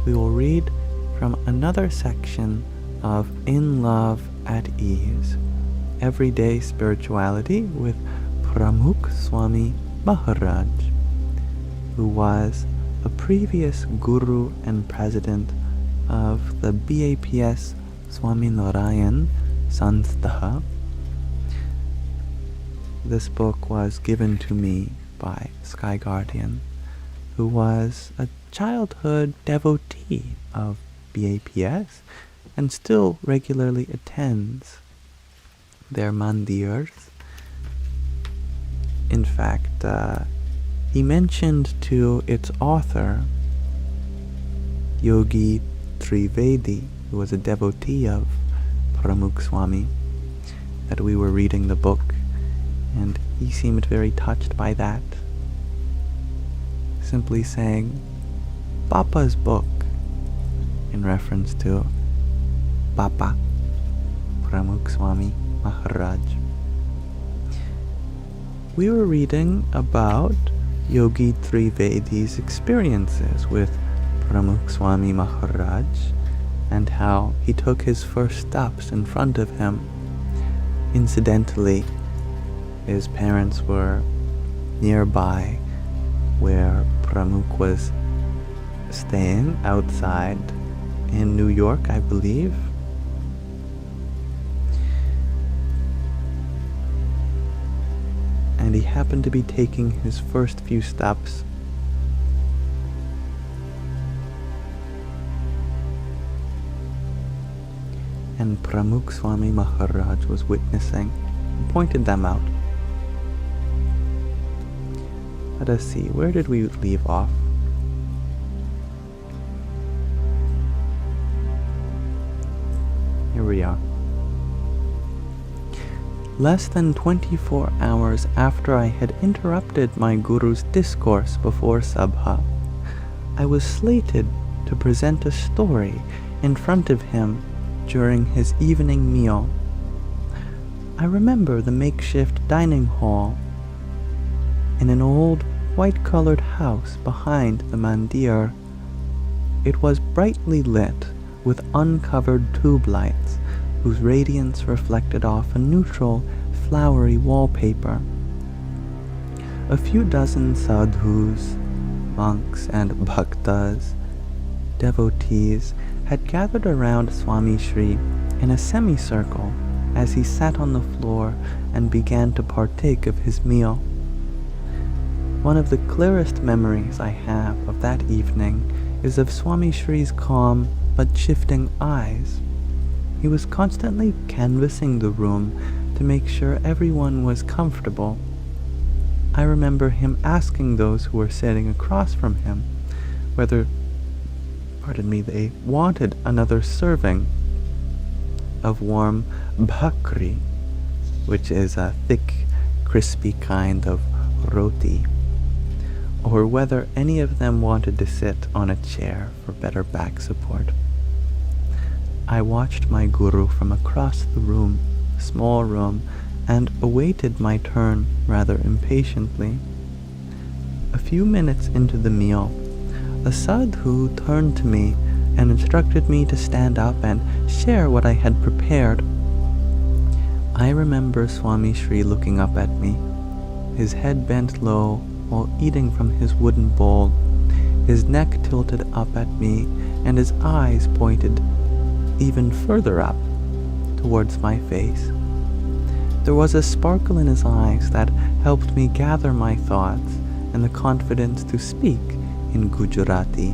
we will read from another section of In Love at Ease, Everyday Spirituality with Pramukh Swami Maharaj, who was a previous guru and president of the BAPS Swami Narayan Sanstha. This book was given to me by Sky Guardian, who was a childhood devotee of BAPS and still regularly attends their mandirs. In fact, he mentioned to its author, Yogi Trivedi, who was a devotee of Pramukh Swami, that we were reading the book, and he seemed very touched by that, simply saying, Papa's book, in reference to Papa, Pramukh Swami Maharaj. We were reading about Yogi Trivedi's experiences with Pramukh Swami Maharaj and how he took his first steps in front of him. Incidentally, his parents were nearby where Pramukh was staying outside in New York, I believe. And he happened to be taking his first few steps. And Pramukh Swami Maharaj was witnessing and pointed them out. Let us see, where did we leave off? Here we are. Less than 24 hours after I had interrupted my guru's discourse before Sabha, I was slated to present a story in front of him during his evening meal. I remember the makeshift dining hall in an old white-colored house behind the mandir. It was brightly lit with uncovered tube lights whose radiance reflected off a neutral, flowery wallpaper. A few dozen sadhus, monks and bhaktas, devotees, had gathered around Swami Shri in a semicircle as he sat on the floor and began to partake of his meal. One of the clearest memories I have of that evening is of Swami Shri's calm but shifting eyes. He was constantly canvassing the room to make sure everyone was comfortable. I remember him asking those who were sitting across from him whether, they wanted another serving of warm bhakri, which is a thick, crispy kind of roti, or whether any of them wanted to sit on a chair for better back support. I watched my guru from across the room, small room, and awaited my turn rather impatiently. A few minutes into the meal, a sadhu turned to me and instructed me to stand up and share what I had prepared. I remember Swami Shri looking up at me, his head bent low while eating from his wooden bowl, his neck tilted up at me, and his eyes pointed even further up towards my face. There was a sparkle in his eyes that helped me gather my thoughts and the confidence to speak in Gujarati.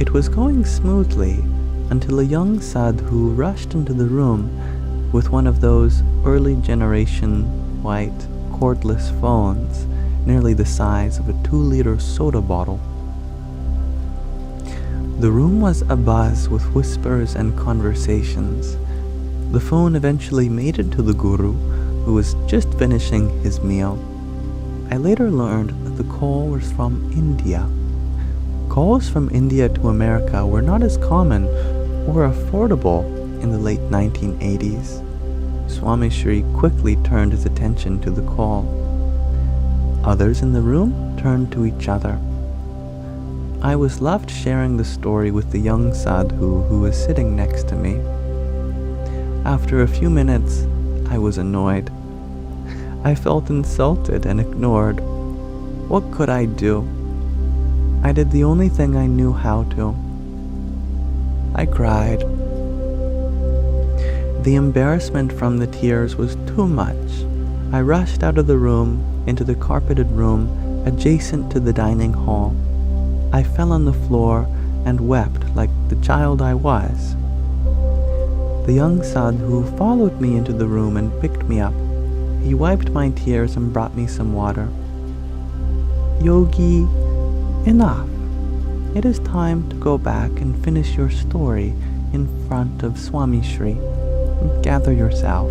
It was going smoothly until a young sadhu rushed into the room with one of those early generation white cordless phones nearly the size of a 2-liter soda bottle. The room was abuzz with whispers and conversations. The phone eventually made it to the guru, who was just finishing his meal. I later learned that the call was from India. Calls from India to America were not as common or affordable in the late 1980s. Swami Shri quickly turned his attention to the call. Others in the room turned to each other. I was loved sharing the story with the young sadhu who was sitting next to me. After a few minutes, I was annoyed. I felt insulted and ignored. What could I do? I did the only thing I knew how to. I cried. The embarrassment from the tears was too much. I rushed out of the room into the carpeted room adjacent to the dining hall. I fell on the floor and wept like the child I was. The young sadhu followed me into the room and picked me up. He wiped my tears and brought me some water. Yogi, enough. It is time to go back and finish your story in front of Swami Shri. Gather yourself.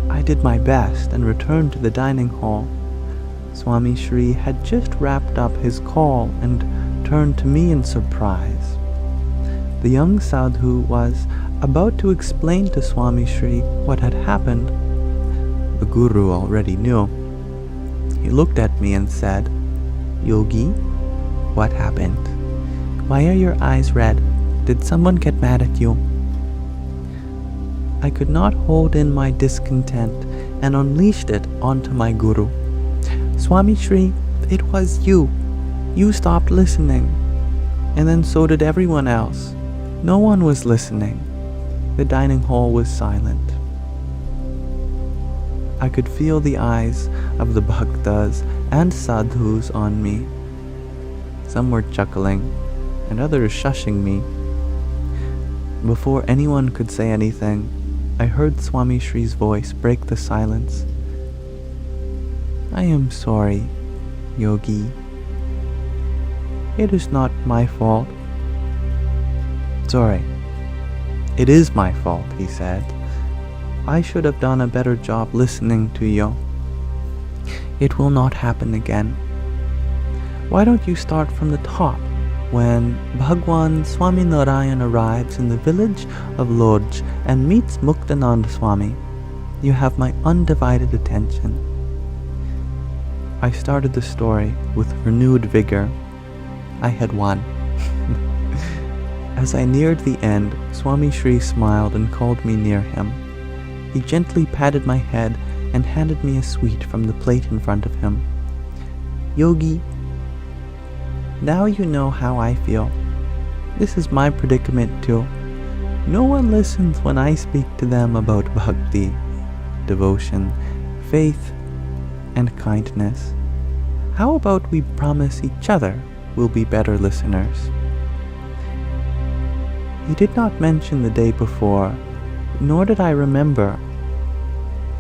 I did my best and returned to the dining hall. Swami Shri had just wrapped up his call and turned to me in surprise. The young sadhu was about to explain to Swami Shri what had happened. The guru already knew. He looked at me and said, "Yogi, what happened? Why are your eyes red? Did someone get mad at you?" I could not hold in my discontent and unleashed it onto my guru. "Swami Shri, it was you. You stopped listening. And then so did everyone else. No one was listening." The dining hall was silent. I could feel the eyes of the bhaktas and sadhus on me. Some were chuckling, and others shushing me. Before anyone could say anything, I heard Swami Shri's voice break the silence. "I am sorry, Yogi. It is not my fault." "Sorry. It is my fault," he said. "I should have done a better job listening to you. It will not happen again. Why don't you start from the top? When Bhagwan Swami Narayan arrives in the village of Lodj and meets Muktanand Swami, you have my undivided attention." I started the story with renewed vigor. I had won. As I neared the end, Swami Shri smiled and called me near him. He gently patted my head and handed me a sweet from the plate in front of him. "Yogi, now you know how I feel. This is my predicament too. No one listens when I speak to them about bhakti, devotion, faith, and kindness. How about we promise each other we'll be better listeners?" He did not mention the day before, nor did I remember.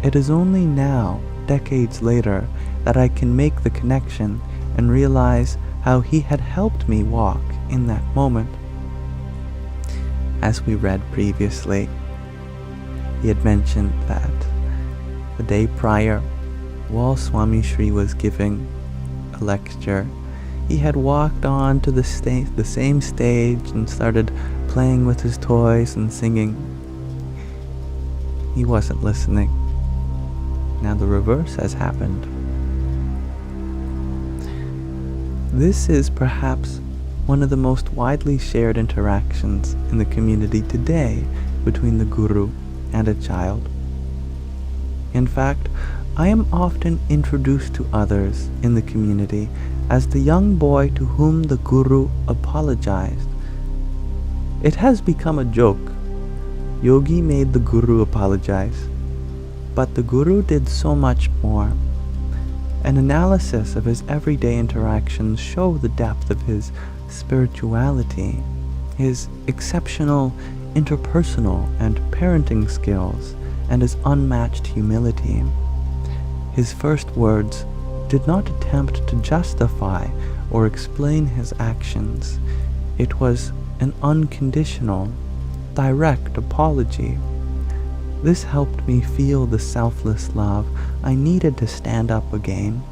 It is only now, decades later, that I can make the connection and realize how he had helped me walk in that moment. As we read previously, he had mentioned that the day prior, while Swami Shri was giving a lecture, he had walked on to the same stage and started playing with his toys and singing. He wasn't listening. Now the reverse has happened. This is perhaps one of the most widely shared interactions in the community today between the guru and a child. In fact, I am often introduced to others in the community as the young boy to whom the guru apologized. It has become a joke. Yogi made the guru apologize, but the guru did so much more. An analysis of his everyday interactions show the depth of his spirituality, his exceptional interpersonal and parenting skills, and his unmatched humility. His first words did not attempt to justify or explain his actions. It was an unconditional, direct apology. This helped me feel the selfless love I needed to stand up again.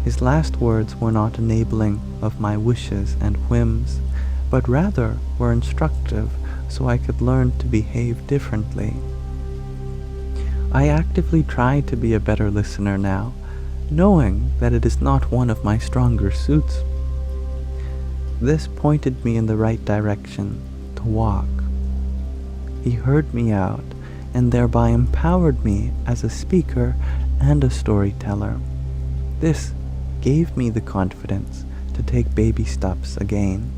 His last words were not enabling of my wishes and whims, but rather were instructive so I could learn to behave differently. I actively try to be a better listener now, knowing that it is not one of my stronger suits. This pointed me in the right direction to walk. He heard me out and thereby empowered me as a speaker and a storyteller. This gave me the confidence to take baby steps again.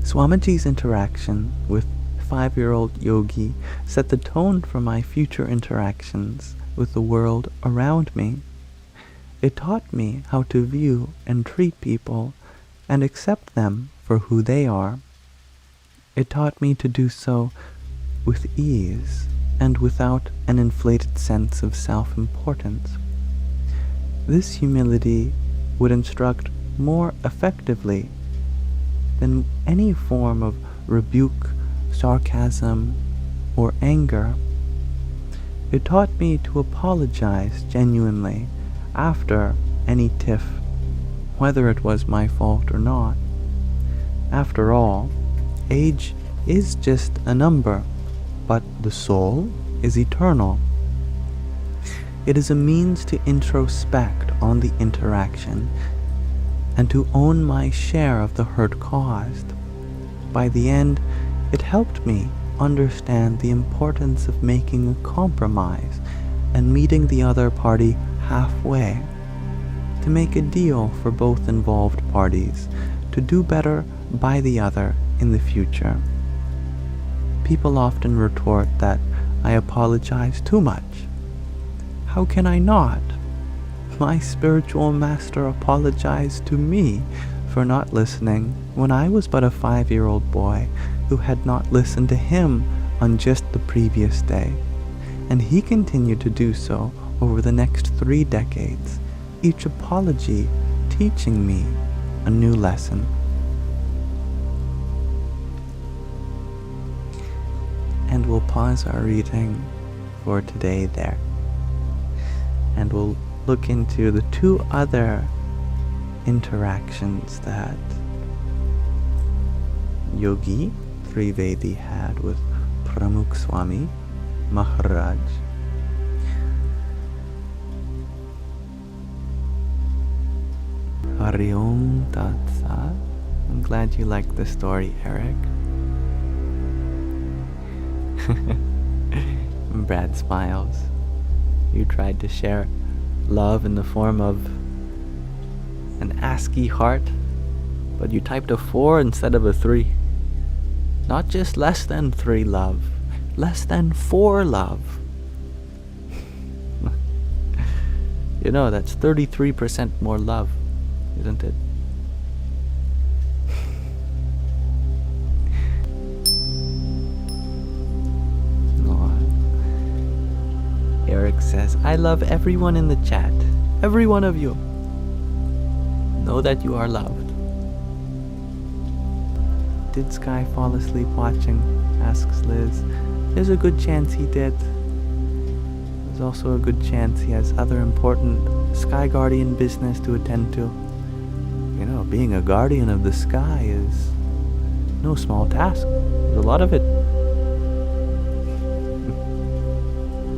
Swamiji's interaction with 5-year-old Yogi set the tone for my future interactions with the world around me. It taught me how to view and treat people and accept them for who they are. It taught me to do so with ease and without an inflated sense of self-importance. This humility would instruct more effectively than any form of rebuke, sarcasm, or anger. It taught me to apologize genuinely after any tiff, whether it was my fault or not. After all, age is just a number, but the soul is eternal. It is a means to introspect on the interaction and to own my share of the hurt caused. By the end, it helped me understand the importance of making a compromise and meeting the other party halfway, to make a deal for both involved parties, to do better by the other in the future. People often retort that I apologize too much. How can I not? My spiritual master apologized to me for not listening when I was but a 5-year-old boy who had not listened to him on just the previous day, and he continued to do so over the next 3 decades, each apology teaching me a new lesson. And we'll pause our reading for today there, and we'll look into the 2 other interactions that Yogi Trivedi had with Pramukh Swami Maharaj. Hari Om Tat Sat. I'm glad you liked the story, Eric. Brad smiles. You tried to share love in the form of an ASCII heart, but you typed a 4 instead of a 3. Not just less than 3 love, less than 4 love. You know, that's 33% more love, isn't it? Eric says, I love everyone in the chat. Every one of you. Know that you are loved. Did Sky fall asleep watching? Asks Liz. There's a good chance he did. There's also a good chance he has other important Sky Guardian business to attend to. You know, being a guardian of the sky is no small task. There's a lot of it.